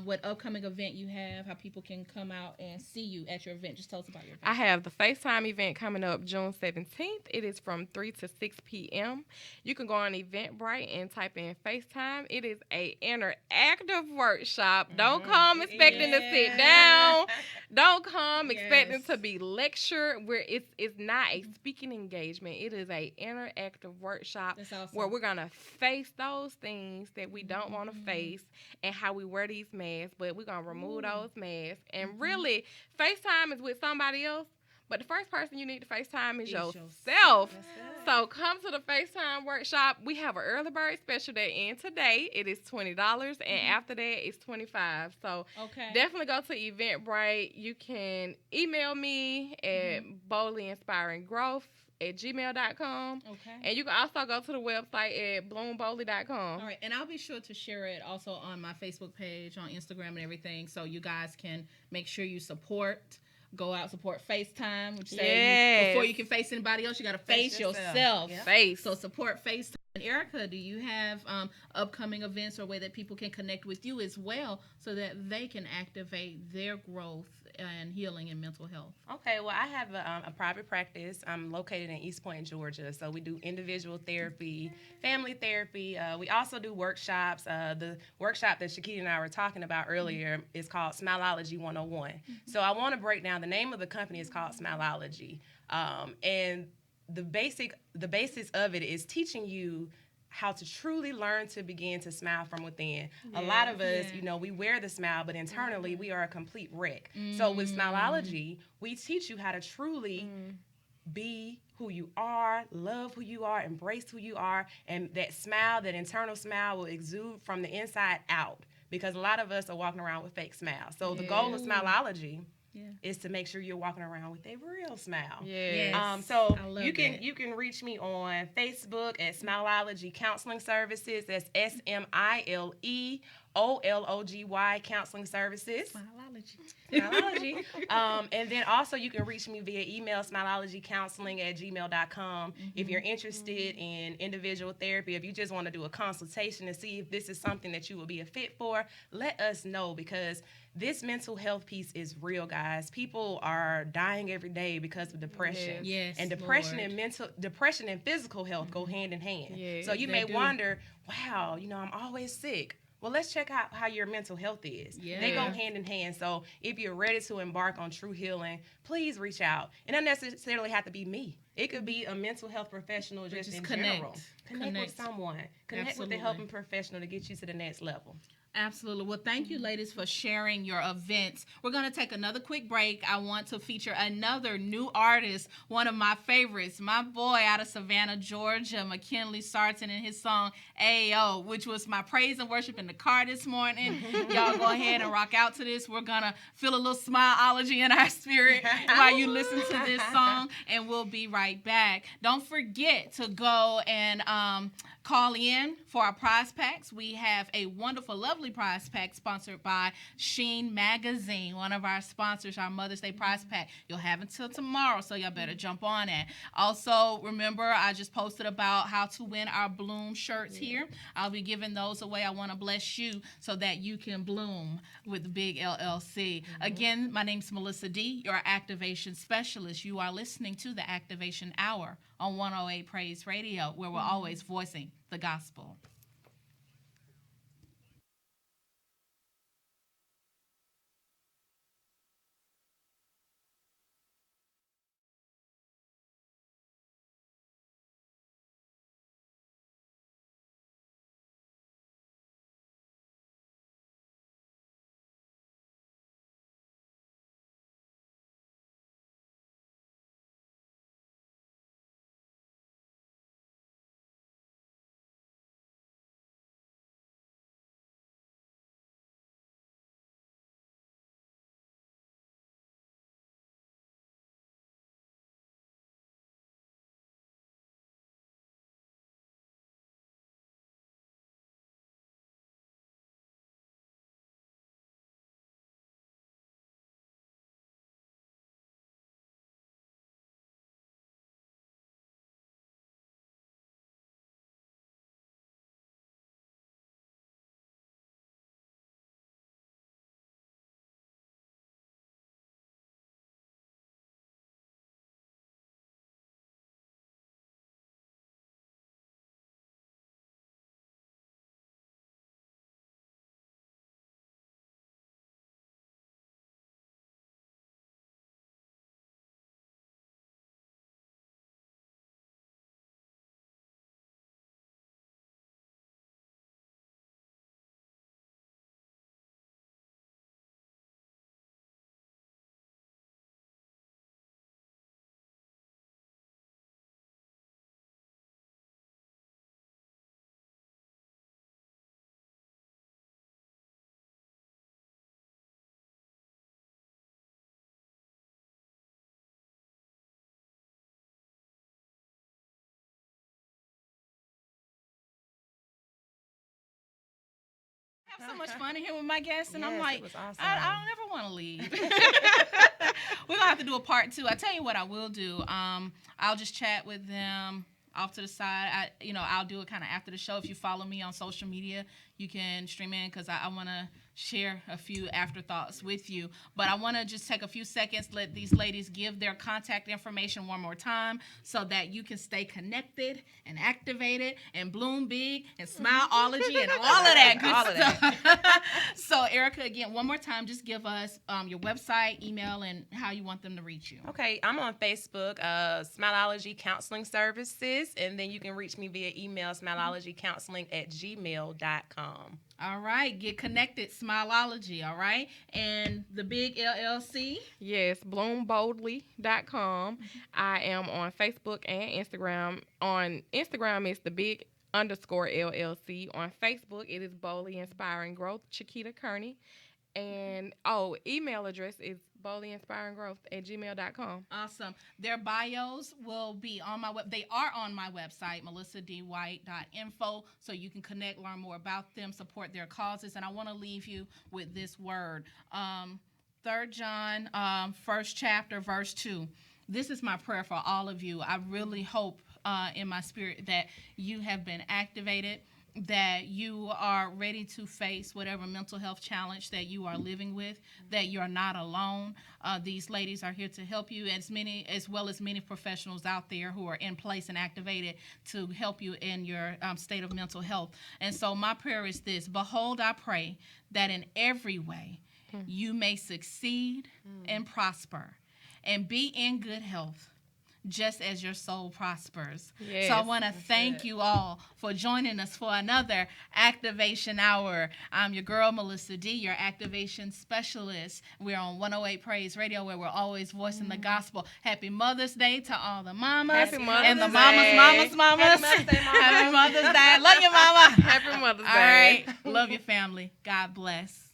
what upcoming event you have, how people can come out and see you at your event. Just tell us about your event. I have the FaceTime event coming up June 17th. It is from 3 to 6 p.m. You can go on Eventbrite and type in FaceTime. It is a interactive workshop. Don't come expecting to sit down. Don't come expecting Yes. to be lectured. Where it's not a speaking engagement. It is a interactive workshop That's awesome. where we're gonna face those things that we don't want to face and how we wear these masks, but we're gonna remove those masks. And really, FaceTime is with somebody else, but the first person you need to FaceTime is It's yourself. That's good. So come to the FaceTime workshop. We have an early bird special that ends today. It is $20, and after that, it's $25. So Okay. definitely go to Eventbrite. You can email me at boldlyinspiringgrowth@gmail.com. Okay. And you can also go to the website at bloomboldly.com. All right, and I'll be sure to share it also on my Facebook page, on Instagram, and everything, so you guys can make sure you go out, support FaceTime, which say Yes. before you can face anybody else, you got to face Face yourself. yourself. Yep. Face. So support FaceTime. And Erica, do you have upcoming events or way that people can connect with you as well so that they can activate their growth and healing and mental health? Okay, well, I have a private practice. I'm located in East Point, Georgia. So we do individual therapy, family therapy. We also do workshops. The workshop that Shakita and I were talking about earlier is called Smileology 101. So I want to break down. The name of the company is called Smileology, and the basis of it is teaching you how to truly learn to begin to smile from within. A lot of us, we wear the smile, but internally we are a complete wreck. So with Smileology, we teach you how to truly be who you are, love who you are, embrace who you are, and that smile, that internal smile will exude from the inside out, because a lot of us are walking around with fake smiles. So the goal of Smileology is to make sure you're walking around with a real smile. So you can reach me on Facebook at Smileology Counseling Services. That's SMILEOLOGY Counseling Services. Smileology. And then also you can reach me via email, smileologycounseling@gmail.com. If you're interested in individual therapy, if you just want to do a consultation to see if this is something that you will be a fit for, let us know, because this mental health piece is real, guys. People are dying every day because of depression. And depression and physical health go hand in hand. So you may wonder, wow, I'm always sick. Well, let's check out how your mental health is. They go hand in hand. So if you're ready to embark on true healing, please reach out. It doesn't necessarily have to be me. It could be a mental health professional just in general. Connect with someone. Connect with a helping professional to get you to the next level. Absolutely. Well, thank you, ladies, for sharing your events. We're going to take another quick break. I want to feature another new artist, one of my favorites, my boy out of Savannah, Georgia, McKinley Sarton, and his song Ayo, which was my praise and worship in the car this morning. Y'all go ahead and rock out to this. We're going to feel a little smileology in our spirit while you listen to this song, and we'll be right back. Don't forget to go and call in for our prize packs. We have a wonderful, lovely prize pack sponsored by Sheen Magazine, one of our sponsors, our Mother's Day prize pack. You'll have until tomorrow, so y'all better jump on it. Also, remember, I just posted about how to win our Bloom shirts here. I'll be giving those away. I want to bless you so that you can bloom with Big LLC. Again, my name's Melissa D., your activation specialist. You are listening to the Activation Hour on 108 Praise Radio, where we're always voicing the gospel. I have so much fun in here with my guests, and I'm like, awesome. I don't ever want to leave. We're gonna have to do a part 2. I tell you what I will do. I'll just chat with them off to the side. I'll do it kind of after the show. If you follow me on social media, you can stream in, because I want to share a few afterthoughts with you. But I want to just take a few seconds, let these ladies give their contact information one more time so that you can stay connected and activated and bloom big and smileology and all of that good All of stuff. So, Erica, again, one more time, just give us your website, email, and how you want them to reach you. Okay, I'm on Facebook, Smileology Counseling Services, and then you can reach me via email, smileologycounseling@gmail.com. All right, get connected, Smileology, all right? And the big LLC? Yes, bloomboldly.com. I am on Facebook and Instagram. On Instagram, it's the big _LLC. On Facebook, it is Boldly Inspiring Growth, Chiquita Kearney. And, email address is boldlyinspiringgrowth@gmail.com. Awesome. Their bios will be on my web. They are on my website, melissadwhite.info, so you can connect, learn more about them, support their causes. And I want to leave you with this word. 3 John, 1st chapter, verse 2. This is my prayer for all of you. I really hope in my spirit that you have been activated, that you are ready to face whatever mental health challenge that you are living with, that you're not alone. These ladies are here to help you, as well as many professionals out there who are in place and activated to help you in your state of mental health. And so my prayer is this: behold, I pray that in every way you may succeed and prosper and be in good health, just as your soul prospers. Yes, so I want to thank you all for joining us for another Activation Hour. I'm your girl, Melissa D., your activation specialist. We're on 108 Praise Radio, where we're always voicing the gospel. Happy Mother's Day to all the mamas. Happy Mother's and the Day. mamas. Happy Mother's Day, Mama. Happy Mother's Day. Love you, mama. Happy Mother's Day. All right. Love your family. God bless.